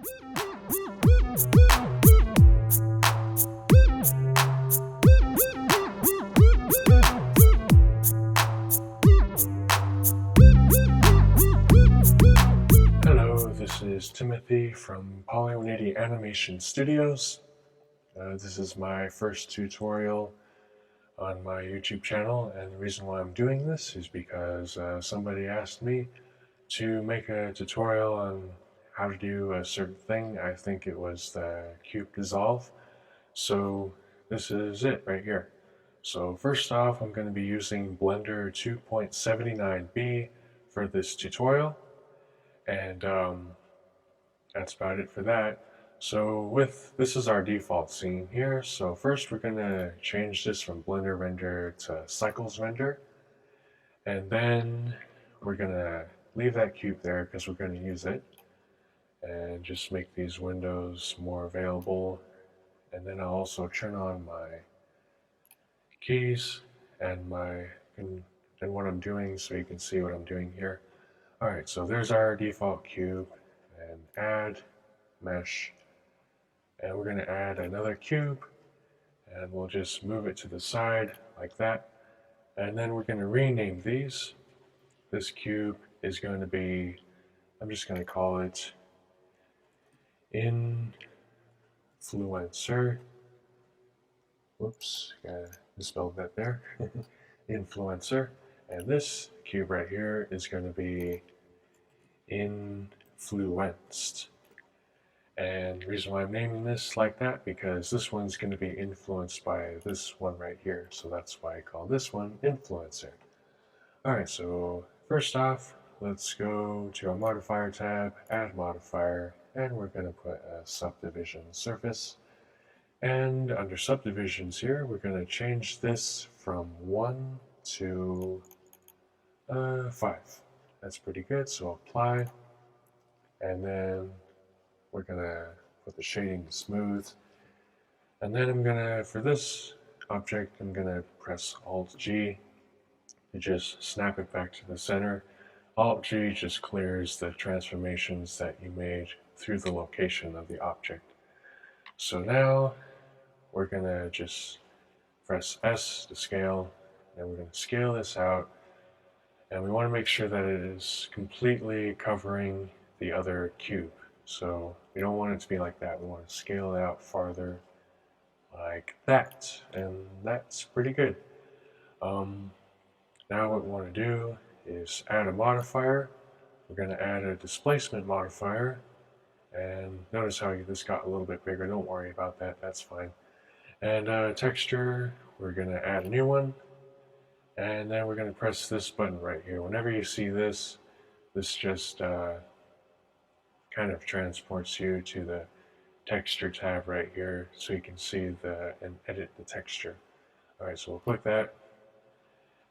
Hello, this is Timothy from Poly180 Animation Studios. This is my first tutorial on my YouTube channel, and the reason why I'm doing this is because somebody asked me to make a tutorial on how to do a certain thing. I think it was the cube dissolve. So this is it right here. So first off, I'm going to be using Blender 2.79b for this tutorial, and that's about it for that. So this is our default scene here. So first we're going to change this from Blender render to cycles render. And then we're going to leave that cube there because we're going to use it. And just make these windows more available. And then I'll also turn on my keys and what I'm doing so you can see what I'm doing here. Alright, so there's our default cube. And add mesh, and we're going to add another cube, and we'll just move it to the side like that, and then we're going to rename these. This cube is going to be, I'm just going to call it Influencer. Whoops, misspelled that there. Influencer. And this cube right here is going to be Influenced. And the reason why I'm naming this like that, because this one's going to be influenced by this one right here. So that's why I call this one Influencer. Alright, so first off, let's go to our Modifier tab, add Modifier, and we're going to put a subdivision surface. And under subdivisions here, we're going to change this from 1 to 5. That's pretty good, so apply. And then we're going to put the shading to smooth. And then I'm going to, for this object, I'm going to press Alt-G to just snap it back to the center. Alt-G just clears the transformations that you made through the location of the object. So now we're going to just press S to scale, and we're going to scale this out. And we want to make sure that it is completely covering the other cube. So we don't want it to be like that. We want to scale it out farther like that. And that's pretty good. Now what we want to do is add a modifier. We're going to add a displacement modifier. And notice how this got a little bit bigger. Don't worry about that. That's fine. And texture, we're going to add a new one. And then we're going to press this button right here. Whenever you see this, this just kind of transports you to the texture tab right here so you can see and edit the texture. Alright, so we'll click that.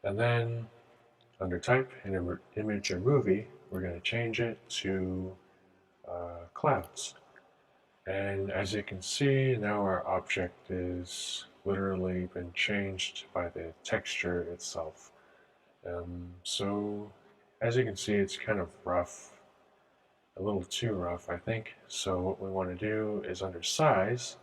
And then under type in image or movie, we're going to change it to clouds. And as you can see, now our object is literally been changed by the texture itself. So as you can see, it's kind of rough, a little too rough, I think. So what we want to do is under size,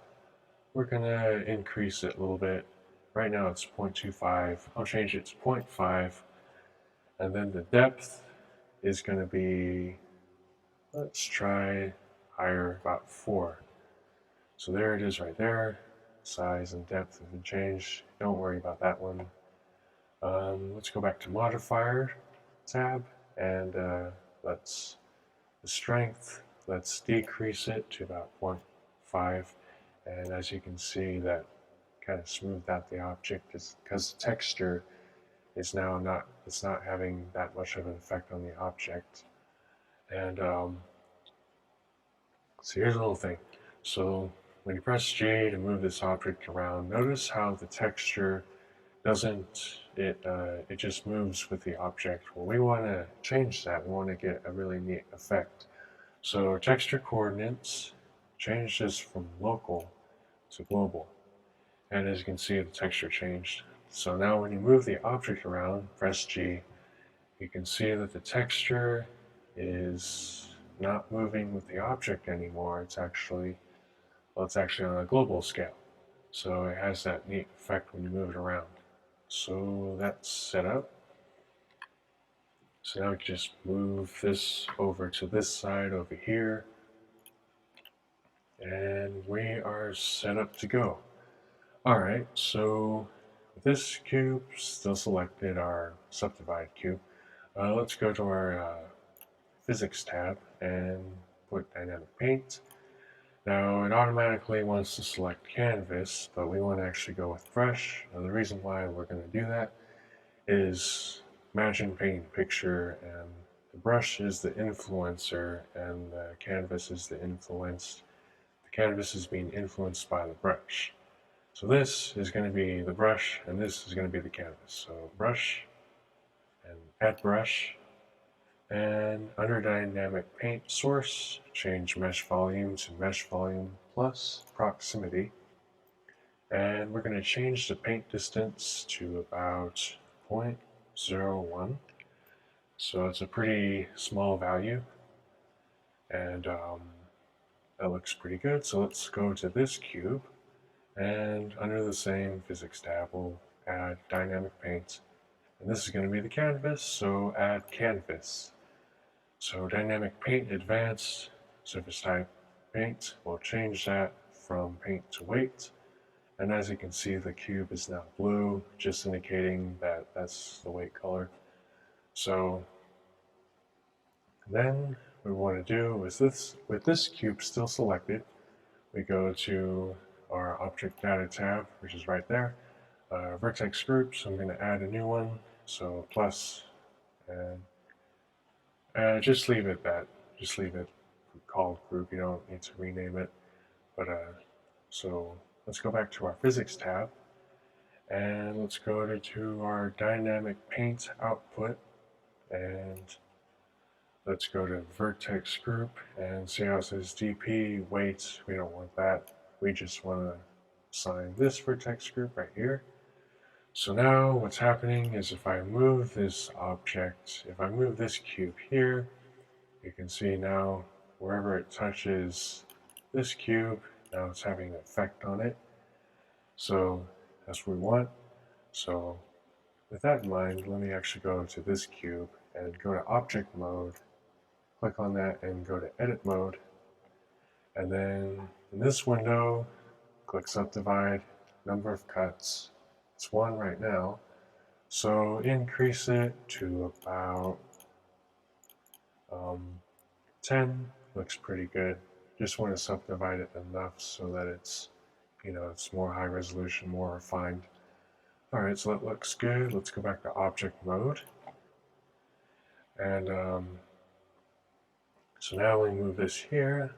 we're going to increase it a little bit. Right now it's 0.25. I'll change it to 0.5. And then the depth is going to be, let's try higher, about 4. So there it is right there. Size and depth have been changed. Don't worry about that one. Let's go back to Modifier tab, and let's the strength, let's decrease it to about 0.5. And as you can see, that kind of smoothed out the object because the texture is now not having that much of an effect on the object. And so here's a little thing. So when you press J to move this object around, notice how the texture it just moves with the object. Well, we want to change that. We want to get a really neat effect. So texture coordinates, change this from local to global. And as you can see, the texture changed. So now when you move the object around, press G, you can see that the texture is not moving with the object anymore. It's actually on a global scale. So it has that neat effect when you move it around. So that's set up. So now we can just move this over to this side over here. And we are set up to go. Alright, so with this cube still selected, our subdivide cube, let's go to our physics tab and put dynamic paint. Now it automatically wants to select canvas, but we want to actually go with brush. Now the reason why we're going to do that is imagine painting a picture and the brush is the influencer and the canvas is the influenced. The canvas is being influenced by the brush. So this is going to be the brush and this is going to be the canvas. So brush and add brush. And under dynamic paint source, change mesh volume to mesh volume plus proximity. And we're going to change the paint distance to about 0.01. So it's a pretty small value. And that looks pretty good. So let's go to this cube. And under the same physics tab, we'll add dynamic paint. And this is going to be the canvas, so add canvas. So dynamic paint advanced, surface type paint, we'll change that from paint to weight. And as you can see, the cube is now blue, just indicating that that's the weight color. So then what we want to do is this, with this cube still selected, we go to our object data tab, which is right there, vertex group, so I'm going to add a new one, so plus, and just leave it that, just leave it called group, you don't need to rename it, but so let's go back to our physics tab, and let's go to our dynamic paint output, and let's go to vertex group, and see how it says DP, weight, we don't want that, we just want to assign this vertex group right here. So now what's happening is if I move this object, if I move this cube here, you can see now wherever it touches this cube, now it's having an effect on it. So that's what we want. So with that in mind, let me actually go to this cube and go to object mode, click on that and go to edit mode. And then in this window, click subdivide, number of cuts. It's 1 right now. So increase it to about 10. Looks pretty good. Just want to subdivide it enough so that it's, it's more high resolution, more refined. All right, so that looks good. Let's go back to object mode. And so now we move this here.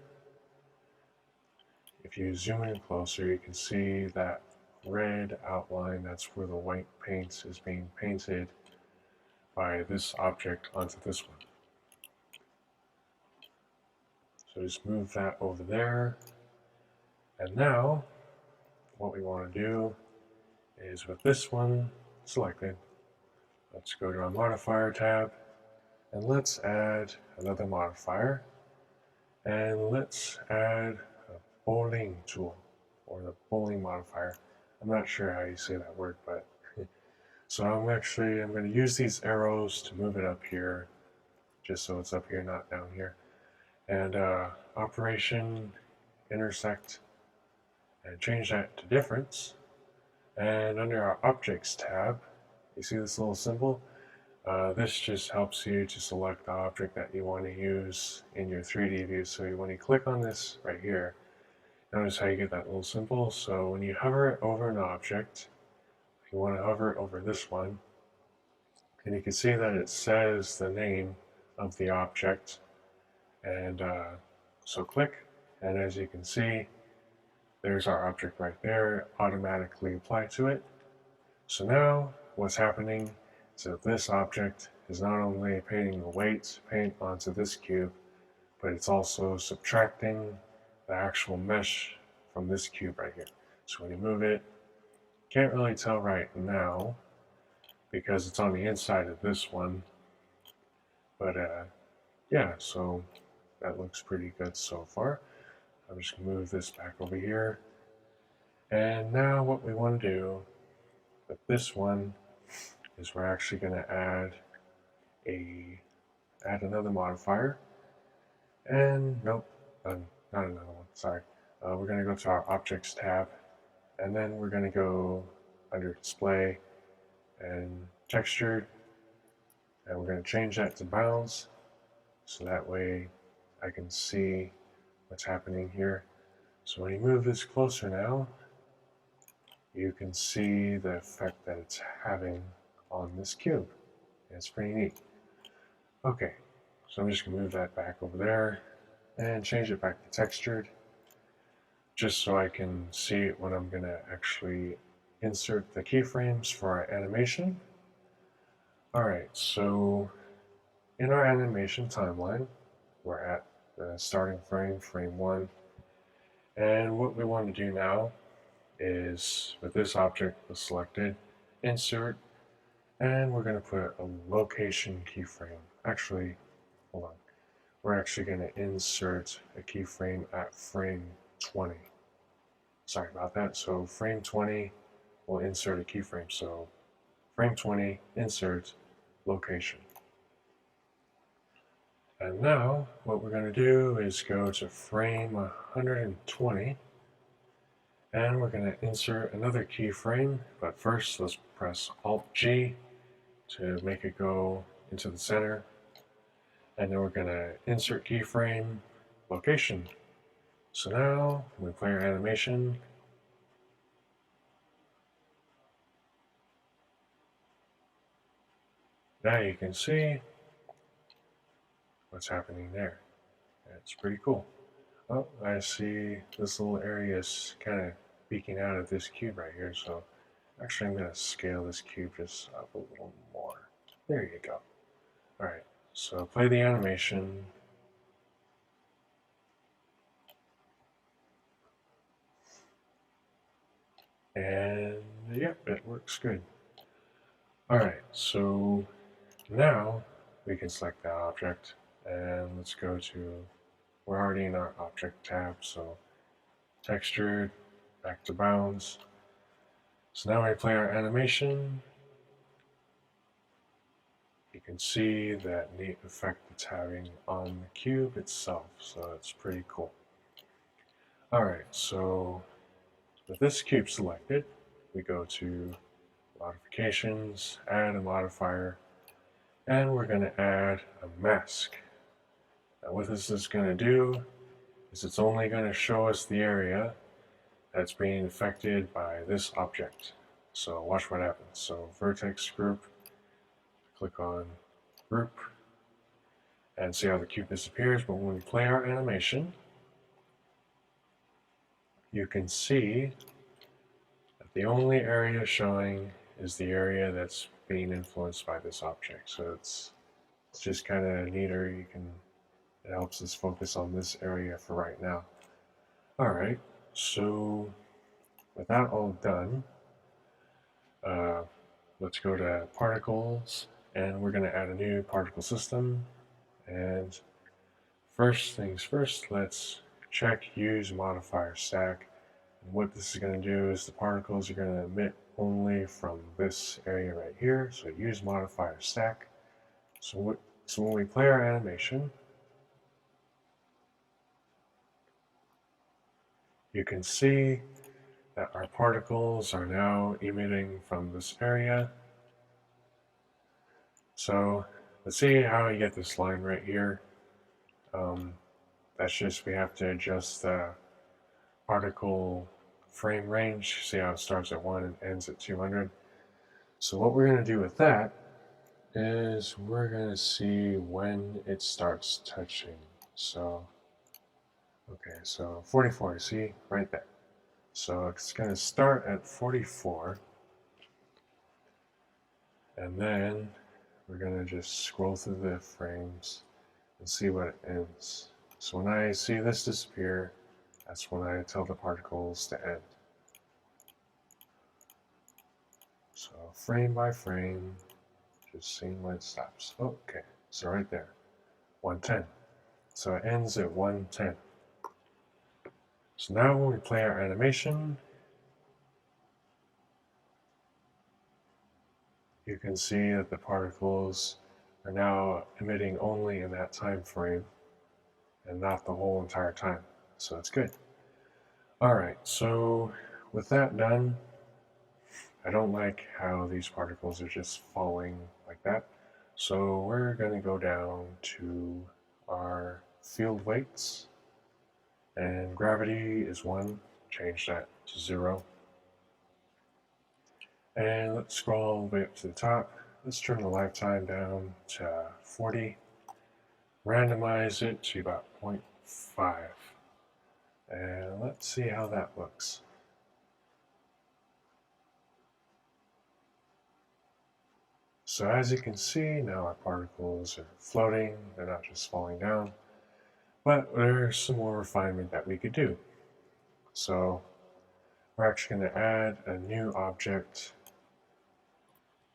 If you zoom in closer, you can see that red outline, that's where the white paint is being painted by this object onto this one. So just move that over there. And now what we want to do is with this one selected, let's go to our modifier tab and let's add another modifier. And let's add a bowling tool, or the bowling modifier. I'm not sure how you say that word, but so I'm going to use these arrows to move it up here, just so it's up here, not down here. And operation intersect, and change that to difference. And under our objects tab, you see this little symbol? This just helps you to select the object that you want to use in your 3D view. So when you click on this right here, notice how you get that little symbol. So when you hover it over an object, you want to hover it over this one, and you can see that it says the name of the object. And so click, and as you can see, there's our object right there, automatically applied to it. So now what's happening is that this object is not only painting the weight paint onto this cube, but it's also subtracting the actual mesh from this cube right here. So when you move it, can't really tell right now because it's on the inside of this one. But yeah, so that looks pretty good so far. I'm just going to move this back over here. And now what we want to do with this one is we're actually going to add another modifier. And nope, not another one, sorry. We're going to go to our Objects tab, and then we're going to go under Display and Textured, and we're going to change that to Bounds, so that way I can see what's happening here. So when you move this closer now, you can see the effect that it's having on this cube. It's pretty neat. Okay, so I'm just going to move that back over there and change it back to textured, just so I can see it when I'm going to actually insert the keyframes for our animation. Alright, so in our animation timeline, we're at the starting frame, frame 1, and what we want to do now is, with this object selected, insert, and we're going to put a location keyframe. Actually, hold on. We're actually going to insert a keyframe at frame 20. Sorry about that. So frame 20 will insert a keyframe. So frame 20, insert, location. And now what we're going to do is go to frame 120, and we're going to insert another keyframe. But first, let's press Alt-G to make it go into the center. And then we're going to insert keyframe, location. So now, when we play our animation, now you can see what's happening there. It's pretty cool. Oh, I see this little area is kind of peeking out of this cube right here. So actually I'm going to scale this cube just up a little more. There you go. Alright, so play the animation. And yep, it works good. Alright, so now we can select that object, and let's go to, we're already in our Object tab, so Textured, back to Bounds. So now when we play our animation, you can see that neat effect it's having on the cube itself, so it's pretty cool. Alright, so with this cube selected, we go to Modifications, Add a Modifier, and we're going to add a mask. Now what this is going to do is it's only going to show us the area that's being affected by this object. So watch what happens. So vertex group, click on group, and see how the cube disappears. But when we play our animation, you can see that the only area showing is the area that's being influenced by this object. So it's just kind of neater. It helps us focus on this area for right now. Alright, so with that all done, let's go to Particles, and we're going to add a new particle system. And first things first, let's check Use Modifier Stack. And what this is going to do is the particles are going to emit only from this area right here. So Use Modifier Stack. So when we play our animation, you can see that our particles are now emitting from this area. So let's see how you get this line right here. That's just, we have to adjust the particle frame range. See how it starts at 1 and ends at 200. So what we're going to do with that is we're going to see when it starts touching. So, okay, so 44, see, right there. So it's going to start at 44, and then we're going to just scroll through the frames and see what it ends. So when I see this disappear, that's when I tell the particles to end. So frame by frame, just seeing when it stops. Okay, so right there, 110. So it ends at 110. So now when we play our animation, you can see that the particles are now emitting only in that time frame and not the whole entire time. So that's good. All right, so with that done, I don't like how these particles are just falling like that. So we're going to go down to our field weights, and gravity is 1, change that to 0. And let's scroll all the way up to the top. Let's turn the lifetime down to 40. Randomize it to about 0.5. And let's see how that looks. So as you can see, now our particles are floating. They're not just falling down. But there's some more refinement that we could do. So we're actually going to add a new object,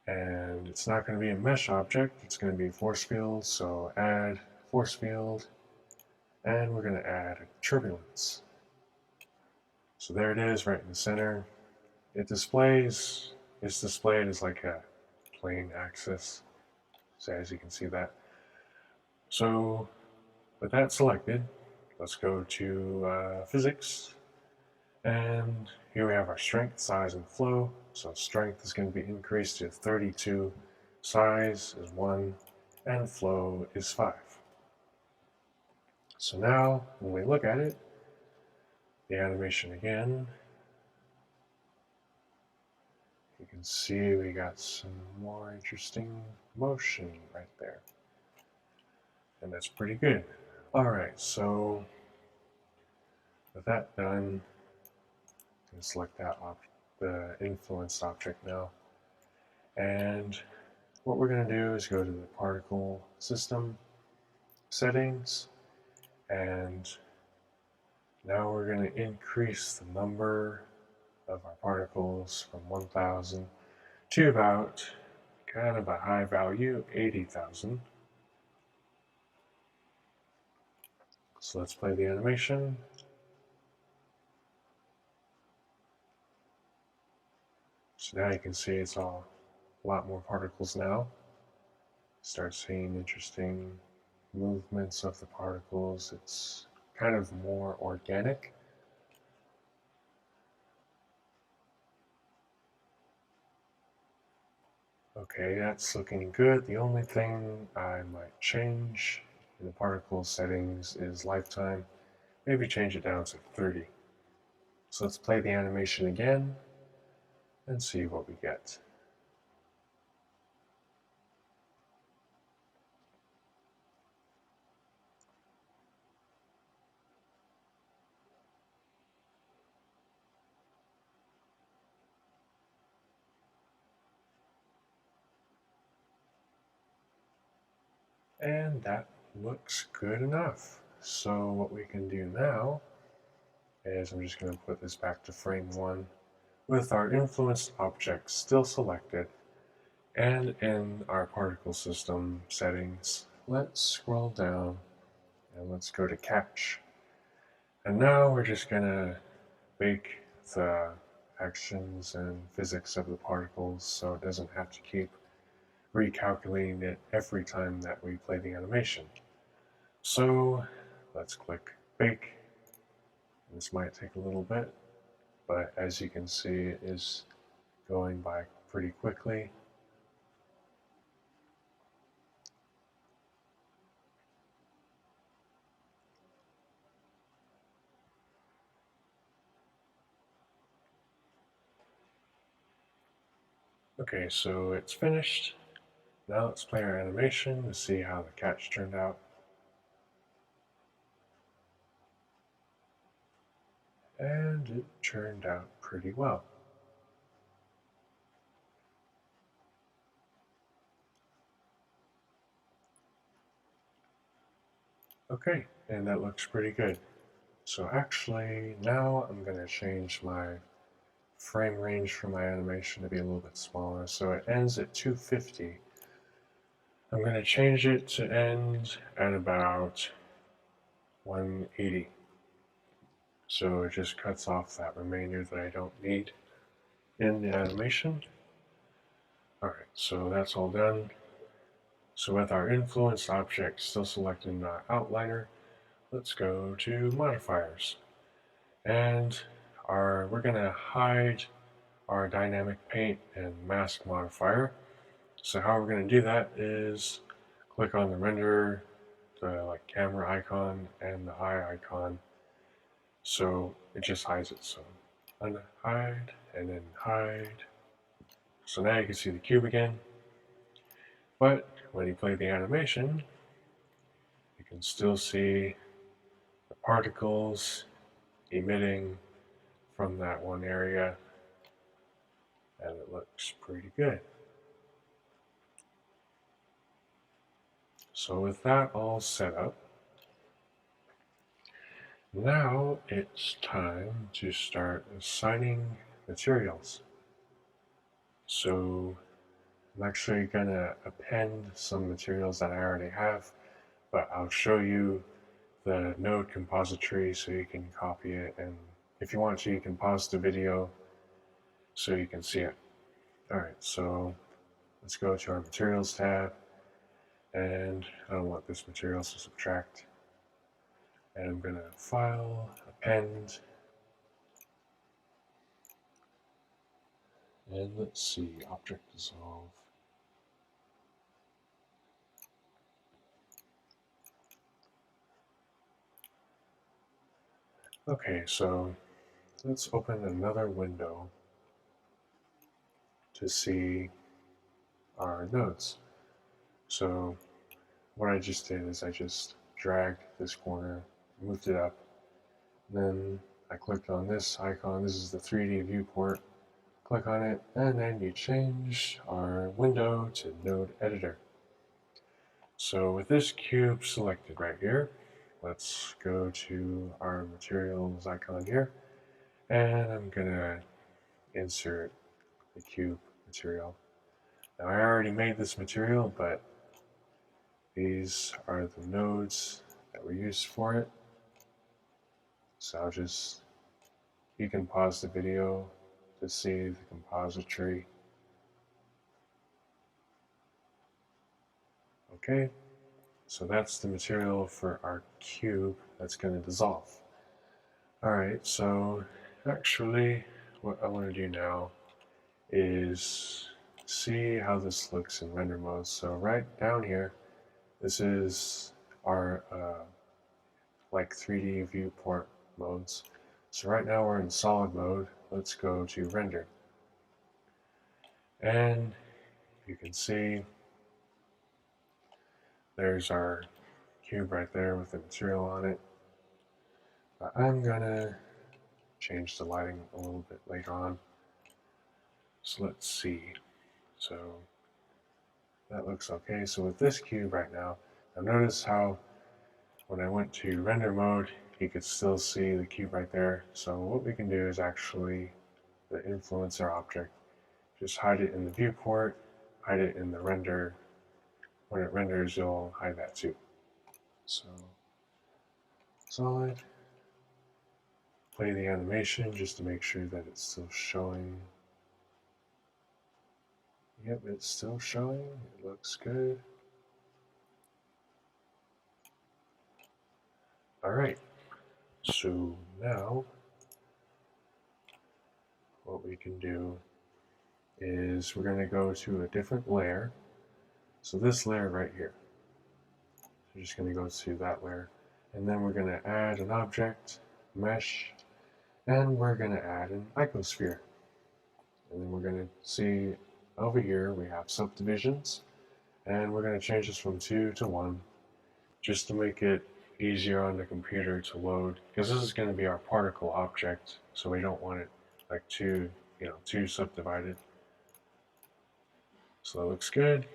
and it's not going to be a mesh object, it's going to be a force field. So add force field, and we're going to add turbulence. So there it is right in the center. It's displayed as like a plane axis, so as you can see that. So with that selected, let's go to physics, and here we have our strength, size, and flow. So strength is going to be increased to 32, size is 1, and flow is 5. So now when we look at it, the animation again, you can see we got some more interesting motion right there. And that's pretty good. Alright, so with that done, I'm going to select that the influenced object now. And what we're going to do is go to the particle system settings, and now we're going to increase the number of our particles from 1,000 to about kind of a high value, 80,000. So let's play the animation. So now you can see it's a lot more particles now. Start seeing interesting movements of the particles. It's kind of more organic. Okay, that's looking good. The only thing I might change in the particle settings is lifetime. Maybe change it down to 30. So let's play the animation again and see what we get. And that looks good enough. So what we can do now is I'm just going to put this back to frame 1 with our influenced object still selected, and in our particle system settings, let's scroll down and let's go to catch. And now we're just going to bake the actions and physics of the particles so it doesn't have to keep recalculating it every time that we play the animation. So let's click bake. This might take a little bit, but as you can see, it is going by pretty quickly. Okay, so it's finished. Now let's play our animation to see how the catch turned out. And it turned out pretty well. Okay, and that looks pretty good. So actually, now I'm going to change my frame range for my animation to be a little bit smaller. So it ends at 250. I'm going to change it to end at about 180. So it just cuts off that remainder that I don't need in the animation. Alright, so that's all done. So with our influenced object still selected in our outliner, let's go to modifiers. And we're going to hide our dynamic paint and mask modifier. So how we're going to do that is click on the render, the camera icon, and the eye icon. So it just hides it. So unhide and then hide. So now you can see the cube again. But when you play the animation, you can still see the particles emitting from that one area, and it looks pretty good. So with that all set up, now it's time to start assigning materials. So I'm actually going to append some materials that I already have, but I'll show you the node compository so you can copy it, and if you want to, you can pause the video so you can see it. Alright, so let's go to our materials tab, and I don't want this material, so subtract. And I'm going to file, append, and let's see, object dissolve. Okay, so let's open another window to see our nodes. So what I just did is I just dragged this corner, moved it up, then I clicked on this icon. This is the 3D viewport. Click on it, and then you change our window to node editor. So with this cube selected right here, let's go to our materials icon here, and I'm gonna insert the cube material. Now I already made this material, but these are the nodes that were used for it. So you can pause the video to see the compository. Okay, so that's the material for our cube that's going to dissolve. Alright, so actually what I want to do now is see how this looks in render mode. So right down here, this is our 3D viewport modes. So right now we're in solid mode. Let's go to render. And you can see there's our cube right there with the material on it. But I'm gonna change the lighting a little bit later on. So let's see. So that looks okay. So with this cube right now, notice how when I went to render mode, you could still see the cube right there. So what we can do is actually the influencer object, just hide it in the viewport, hide it in the render. When it renders, you'll hide that too. So solid, play the animation just to make sure that it's still showing. Yep, it's still showing. It looks good. Alright, so now what we can do is we're going to go to a different layer. So this layer right here. We're just going to go to that layer. And then we're going to add an object, mesh, and we're going to add an icosphere. And then we're going to see over here we have subdivisions. And we're going to change this from 2 to 1 just to make it easier on the computer to load. Because this is going to be our particle object, so we don't want it like too subdivided. So that looks good.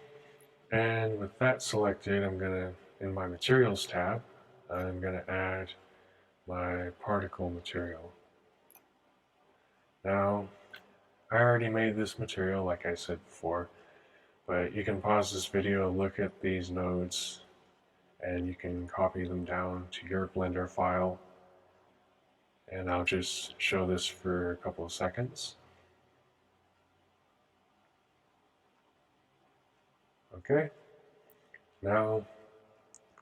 And with that selected, I'm going to, in my materials tab, I'm going to add my particle material. Now, I already made this material like I said before, but you can pause this video, look at these nodes, and you can copy them down to your Blender file. And I'll just show this for a couple of seconds. Okay, now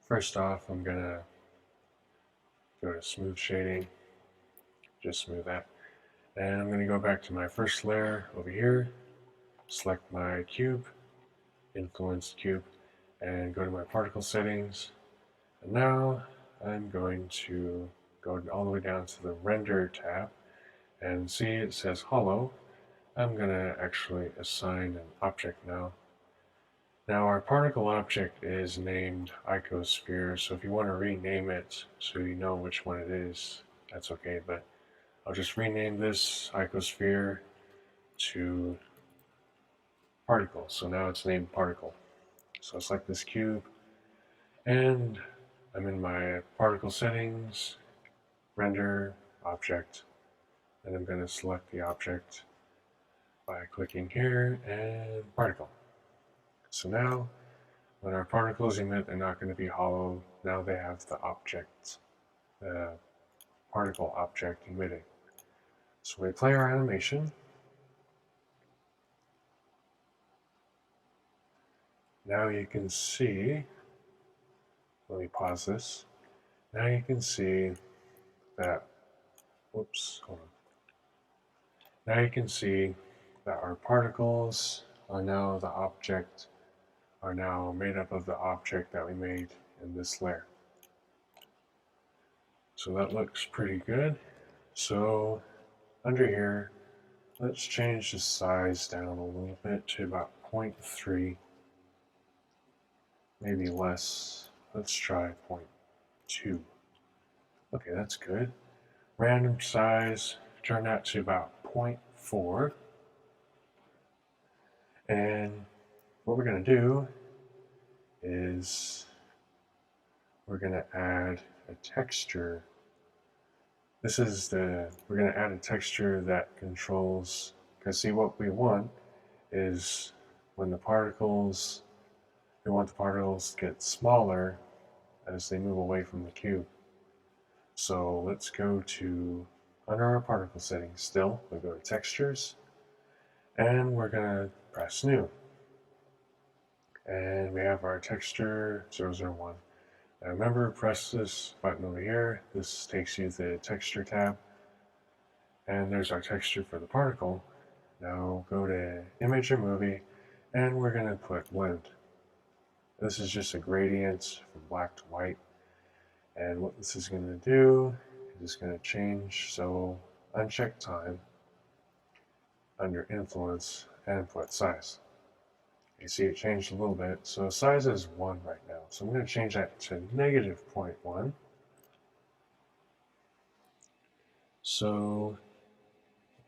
first off, I'm gonna go to smooth shading, just smooth that. And I'm gonna go back to my first layer over here, select my cube, influence cube, and go to my particle settings. And now I'm going to go all the way down to the render tab and see it says hollow. I'm gonna actually assign an object now. Now our particle object is named icosphere, so if you want to rename it so you know which one it is, that's okay, but I'll just rename this icosphere to particle. So now it's named particle. So I'll select this cube, and I'm in my particle settings, render, object, and I'm going to select the object by clicking here and particle. So now when our particles emit, they're not going to be hollow. Now they have the object, the particle object emitting. So we play our animation. Now you can see, let me pause this. Now you can see that, whoops, hold on. Now you can see that our particles are now the object, are now made up of the object that we made in this layer. So that looks pretty good. So under here, let's change the size down a little bit to about 0.3, maybe less. Let's try 0.2. Okay, that's good. Random size, turn that to about 0.4. And what we're going to do is we're going to add a texture. We're going to add a texture that controls, because see what we want is when the particles, we want the particles to get smaller as they move away from the cube. So let's go to, under our particle settings still, we'll go to textures, and we're going to press new. And we have our texture 001. Now remember, press this button over here. This takes you to the texture tab. And there's our texture for the particle. Now go to image or movie, and we're going to put blend. This is just a gradient from black to white. And what this is going to do is it's going to change. So uncheck time under influence and put size. You see it changed a little bit. So size is 1 right now. So I'm going to change that to negative 0.1. So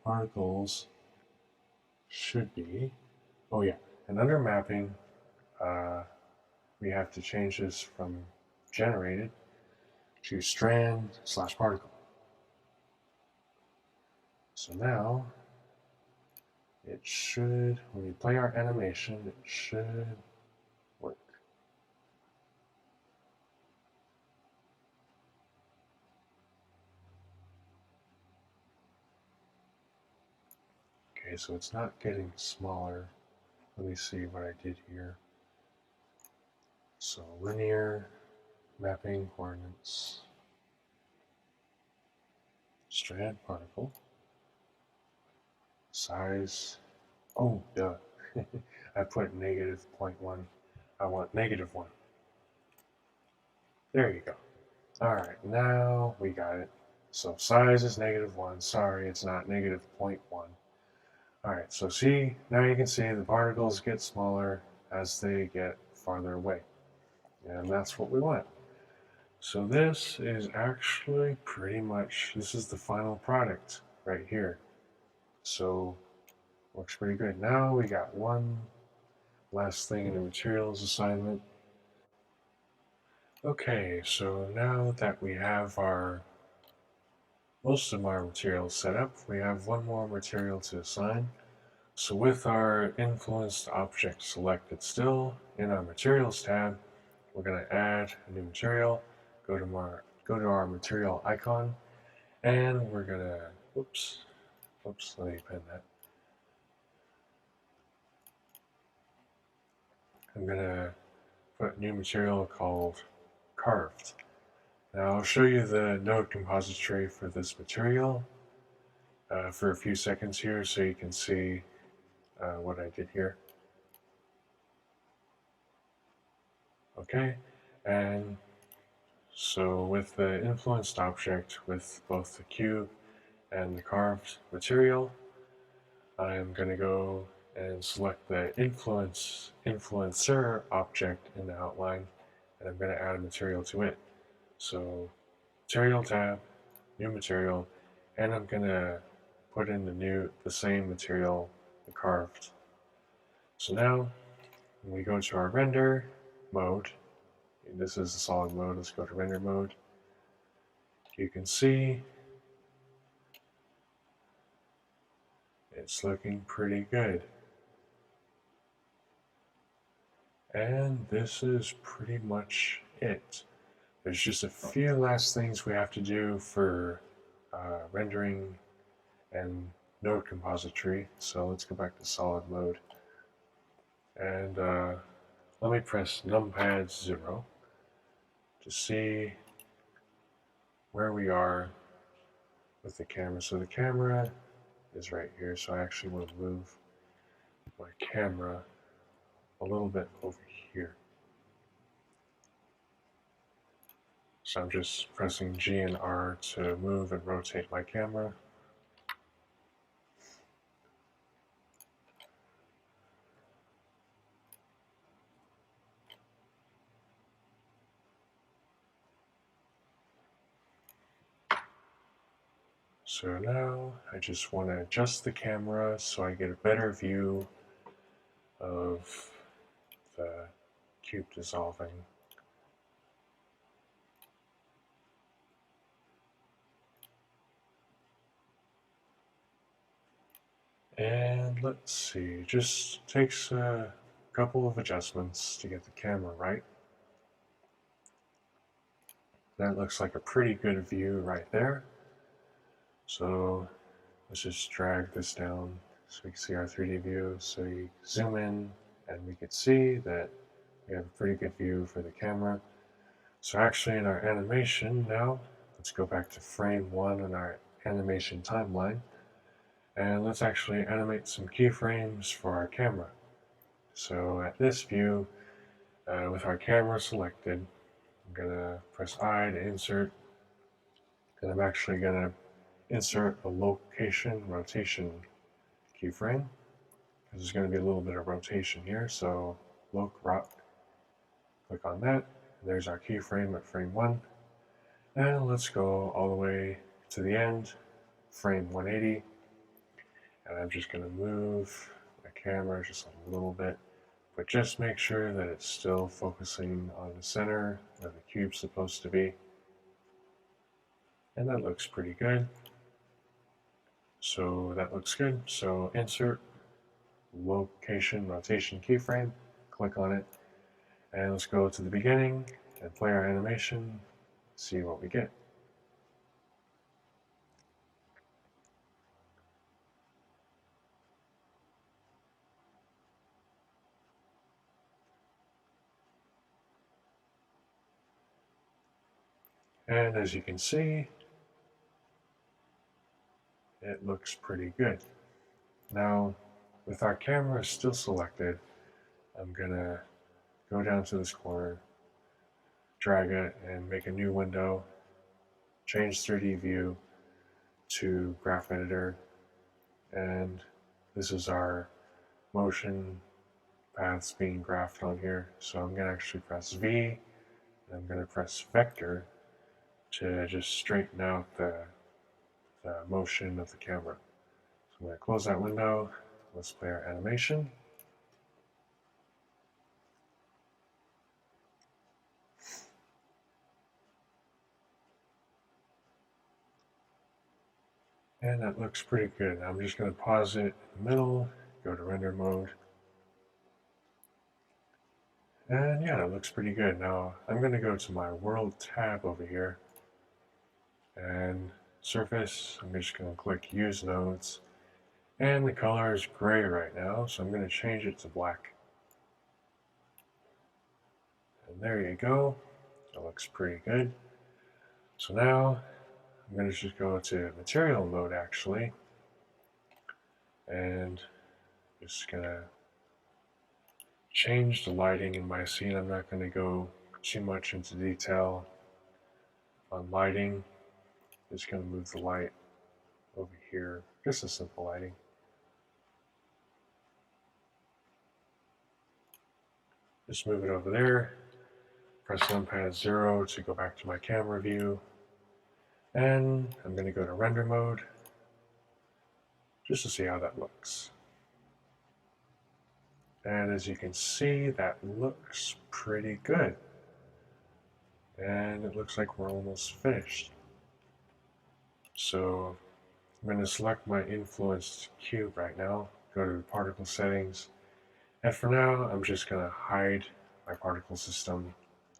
particles should be, oh yeah, and under mapping, we have to change this from generated to strand/particle. So now it should, when we play our animation, it should work. Okay, so it's not getting smaller. Let me see what I did here. So linear mapping coordinates, strand particle, size, oh duh, I put negative 0.1, I want negative 1. There you go. Alright, now we got it. So size is negative 1, sorry it's not negative 0.1. Alright, so see, now you can see the particles get smaller as they get farther away. And that's what we want. So this is actually pretty much, this is the final product right here. So works pretty good. Now we got one last thing in the materials assignment. Okay, so now that we have most of our materials set up, we have one more material to assign. So with our influenced object selected still in our materials tab, we're going to add a new material. Go to our material icon, and we're going to, oops, let me pin that. I'm going to put a new material called carved. Now I'll show you the node compository for this material for a few seconds here so you can see what I did here. Okay, and so with the influenced object with both the cube and the carved material, I'm going to go and select the influencer object in the outline, and I'm going to add a material to it. So material tab, new material, and I'm going to put in the same material, the carved. So now when we go to our render mode, this is the solid mode, let's go to render mode. You can see it's looking pretty good. And this is pretty much it. There's just a few last things we have to do for rendering and node compository. So let's go back to solid mode. And let me press numpad 0 to see where we are with the camera. So the camera is right here. So I actually want to move my camera a little bit over here. So I'm just pressing G and R to move and rotate my camera. So now I just want to adjust the camera so I get a better view of the cube dissolving. And let's see, just takes a couple of adjustments to get the camera right. That looks like a pretty good view right there. So let's just drag this down so we can see our 3D view. So you zoom in and we can see that we have a pretty good view for the camera. So actually in our animation now, let's go back to frame 1 in our animation timeline. And let's actually animate some keyframes for our camera. So at this view, with our camera selected, I'm going to press I to insert, and I'm actually going to insert a location rotation keyframe. There's going to be a little bit of rotation here, so loc rot, click on that. There's our keyframe at frame 1. And let's go all the way to the end, frame 180. And I'm just going to move my camera just a little bit, but just make sure that it's still focusing on the center where the cube's supposed to be. And that looks pretty good. So that looks good. So insert location rotation keyframe, click on it, and let's go to the beginning and play our animation, see what we get. And as you can see, it looks pretty good. Now, with our camera still selected, I'm gonna go down to this corner, drag it, and make a new window, change 3D view to graph editor, and this is our motion paths being graphed on here. So I'm gonna actually press V, and I'm gonna press vector to just straighten out the motion of the camera. So I'm going to close that window. Let's play our animation. And that looks pretty good. I'm just going to pause it in the middle, go to render mode. And yeah, it looks pretty good. Now I'm going to go to my world tab over here and surface. I'm just going to click use nodes. And the color is gray right now, so I'm going to change it to black. And there you go. It looks pretty good. So now I'm going to just go to material mode actually. And just going to change the lighting in my scene. I'm not going to go too much into detail on lighting. Just going to move the light over here. Just a simple lighting. Just move it over there. Press numpad 0 to go back to my camera view. And I'm going to go to render mode just to see how that looks. And as you can see, that looks pretty good. And it looks like we're almost finished. So I'm going to select my influenced cube right now, go to particle settings, and for now I'm just going to hide my particle system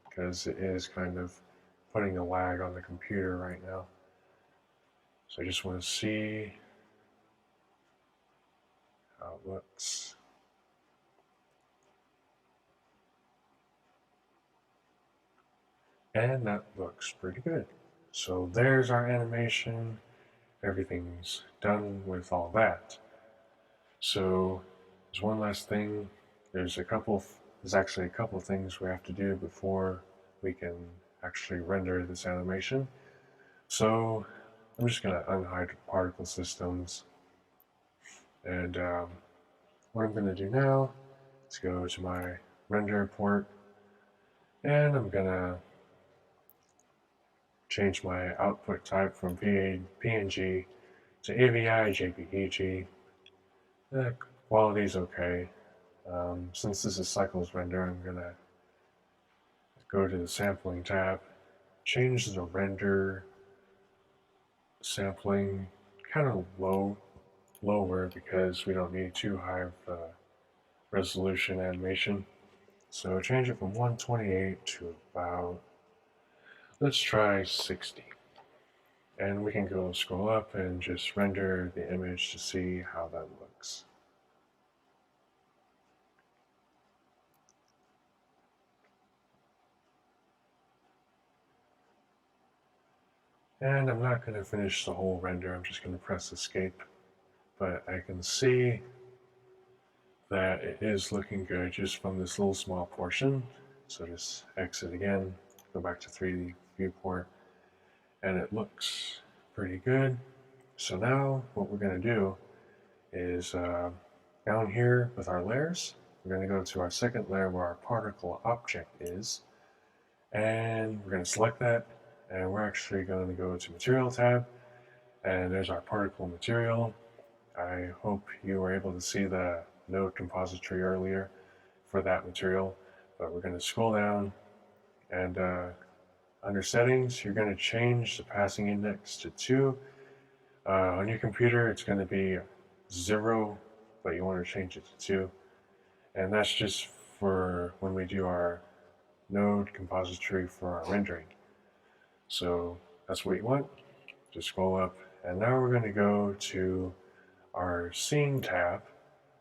because it is kind of putting a lag on the computer right now. So I just want to see how it looks. And that looks pretty good. So there's our animation. Everything's done with all that. So there's one last thing. There's actually a couple of things we have to do before we can actually render this animation. So I'm just going to unhide particle systems. And what I'm going to do now is go to my render port, and I'm going to change my output type from PNG to AVI JPEG. The quality is okay. Since this is cycles render, I'm going to go to the sampling tab, change the render sampling kind of lower because we don't need too high of resolution animation. So change it from 128 to about, let's try 60. And we can go scroll up and just render the image to see how that looks. And I'm not going to finish the whole render, I'm just going to press escape. But I can see that it is looking good just from this little small portion. So just exit again, go back to 3D viewport, and it looks pretty good. So now what we're going to do is down here with our layers, we're going to go to our second layer where our particle object is, and we're going to select that, and we're actually going to go to material tab, and there's our particle material. I hope you were able to see the node compository earlier for that material, but we're going to scroll down, and under settings you're going to change the passing index to 2. On your computer it's going to be 0, but you want to change it to 2, and that's just for when we do our node compository for our rendering. So that's what you want. Just scroll up, and now we're going to go to our scene tab.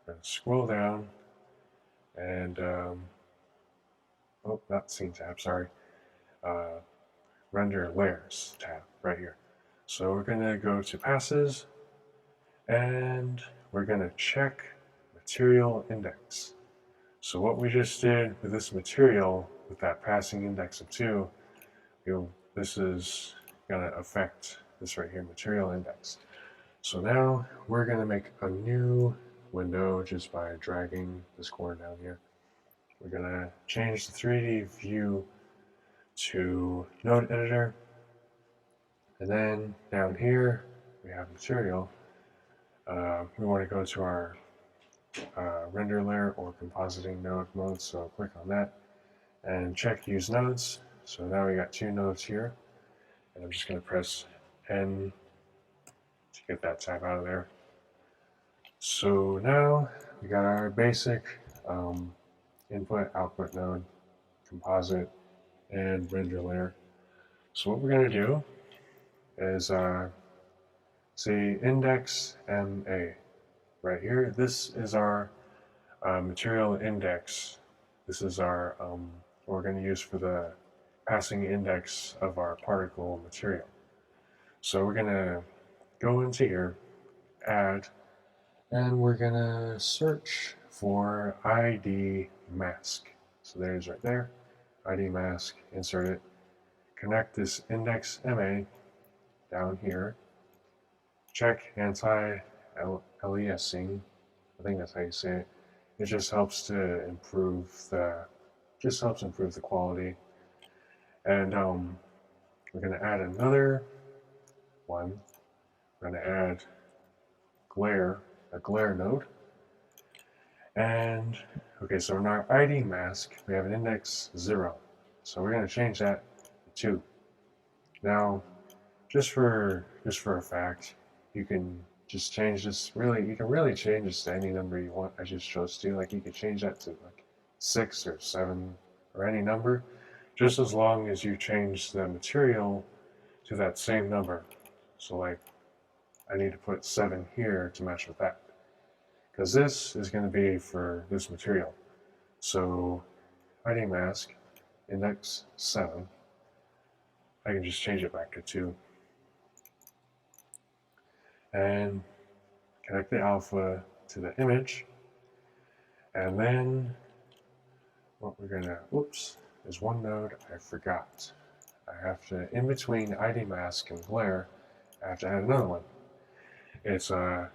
We're going to scroll down, and not scene tab, sorry, render layers tab right here. So we're going to go to passes, and we're going to check material index. So what we just did with this material, with that passing index of 2, this is going to affect this right here, material index. So now we're going to make a new window just by dragging this corner down here. We're going to change the 3D view to node editor, and then down here we have material. We want to go to our render layer or compositing node mode, so click on that and check use nodes. So now we got 2 nodes here, and I'm just going to press N to get that tab out of there. So now we got our basic input output node. composite, and render layer. So what we're going to do is say index MA right here. This is our material index. This is our what we're going to use for the passing index of our particle material. So we're going to go into here, add, and we're going to search for ID mask. So there's right there, ID mask, insert it, connect this index MA down here, check anti-aliasing. I think that's how you say it. It just helps to improve the quality. And we're going to add another one. We're going to add a glare node. And okay, so in our ID mask, we have an index 0. So we're going to change that to 2. Now, just for a fact, you can just change this. You can really change this to any number you want. I just chose 2. Like, you could change that to like 6 or 7 or any number, just as long as you change the material to that same number. So like, I need to put 7 here to match with that, because this is going to be for this material. So ID mask index 7, I can just change it back to 2 and connect the alpha to the image. And then what we're gonna, oops, there's one node I forgot. I have to, in between ID mask and glare, I have to add another one. It's a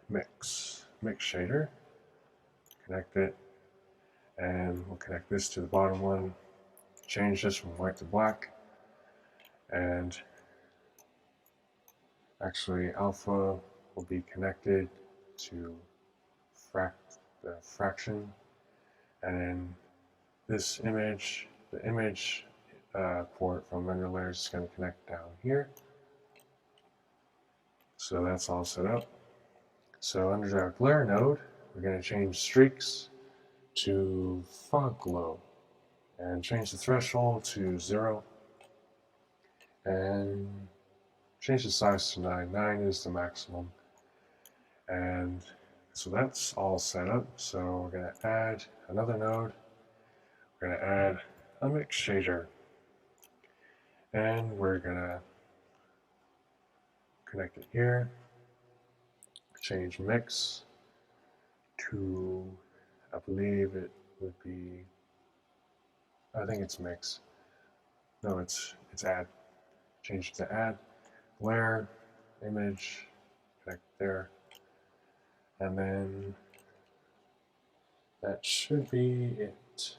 mix shader. Connect it, and we'll connect this to the bottom one. Change this from white to black, and actually alpha will be connected to the fraction, and then this image, the image port from render layers is going to connect down here. So that's all set up. So under our glare node, we're going to change streaks to fog glow and change the threshold to 0 and change the size to 9. 9 is the maximum. And so that's all set up. So we're going to add another node. We're going to add a mix shader. And we're going to connect it here. Change mix to, I believe it would be, I think it's mix. No, it's add. Change it to add. Glare, image, connect there. And then that should be it.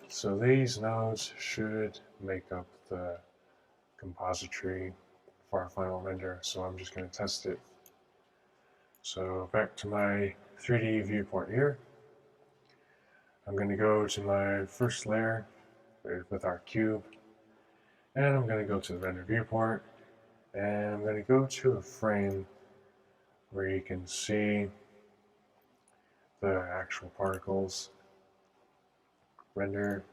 So these nodes should make up the compository for our final render. So I'm just going to test it. So back to my 3D viewport here. I'm going to go to my first layer with our cube, and I'm going to go to the render viewport, and I'm going to go to a frame where you can see the actual particles. Render.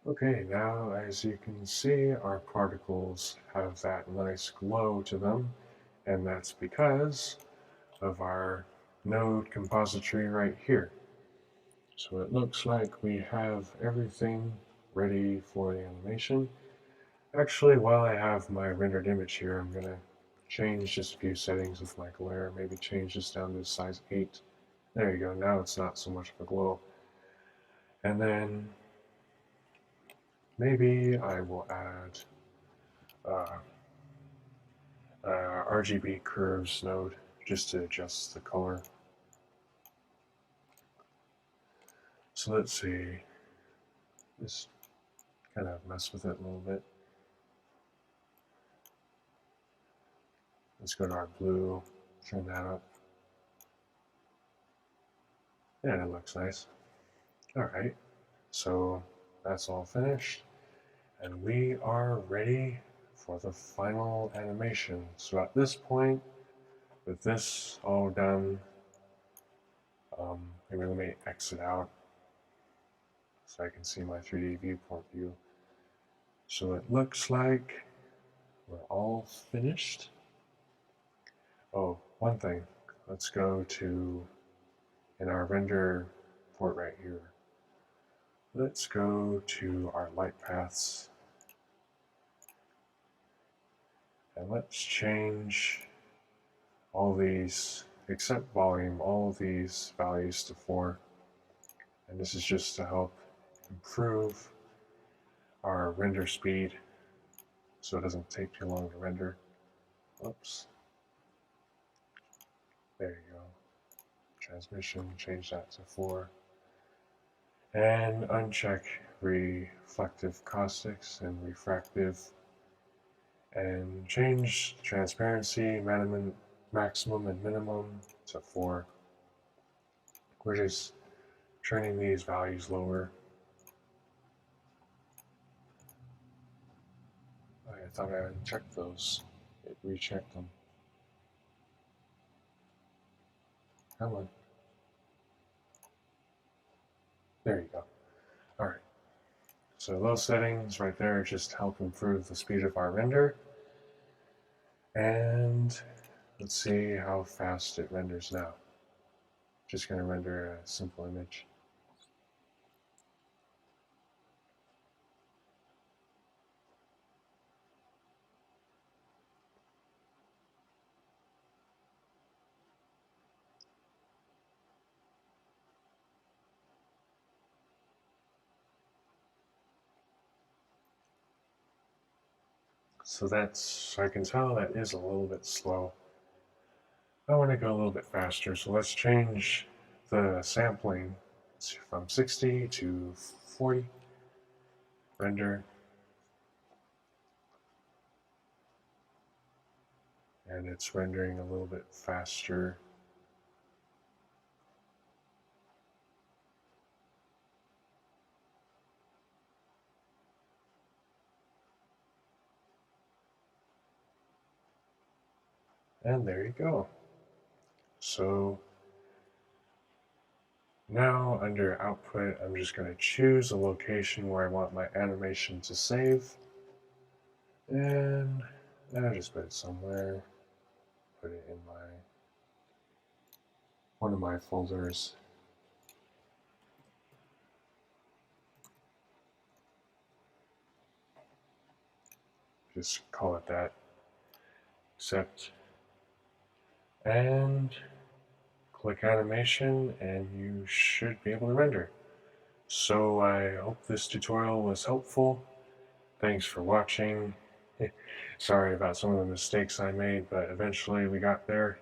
Okay, now as you can see, our particles have that nice glow to them, and that's because of our node compository right here. So it looks like we have everything ready for the animation. Actually, while I have my rendered image here, I'm going to change just a few settings with my glare. Maybe change this down to size 8. There you go, now it's not so much of a glow. And then maybe I will add RGB curves node just to adjust the color. So let's see, just kind of mess with it a little bit. Let's go to our blue, Turn that up. Yeah, that looks nice. Alright, so that's all finished. And we are ready for the final animation. So at this point, with this all done, maybe let me exit out so I can see my 3D viewport view. So it looks like we're all finished. Oh, one thing. Let's go to, in our render port right here, let's go to our light paths. And let's change all these, except volume, all of these values to 4. And this is just to help improve our render speed so it doesn't take too long to render. Oops. There you go. Transmission, change that to 4. And uncheck reflective caustics and refractive. And change transparency, maximum and minimum to 4. We're just turning these values lower. I thought I unchecked those. It rechecked them. Come on. There you go. Alright. So those settings right there just help improve the speed of our render. And let's see how fast it renders now. Just going to render a simple image. So I can tell that is a little bit slow. I want to go a little bit faster, so let's change the sampling from 60 to 40. Render. And it's rendering a little bit faster. And there you go. So now under output, I'm just going to choose a location where I want my animation to save. And I'll just put it somewhere. Put it in one of my folders. Just call it that. Accept. And click animation, and you should be able to render. So I hope this tutorial was helpful. Thanks for watching. Sorry about some of the mistakes I made, but eventually we got there.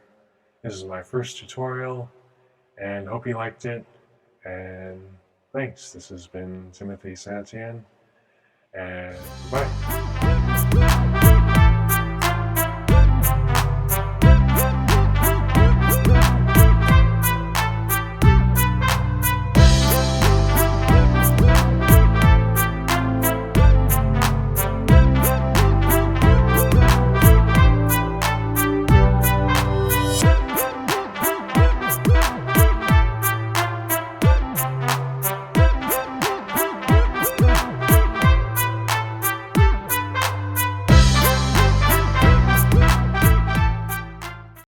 This is my first tutorial, and hope you liked it. And thanks. This has been Timothy Santian, and bye.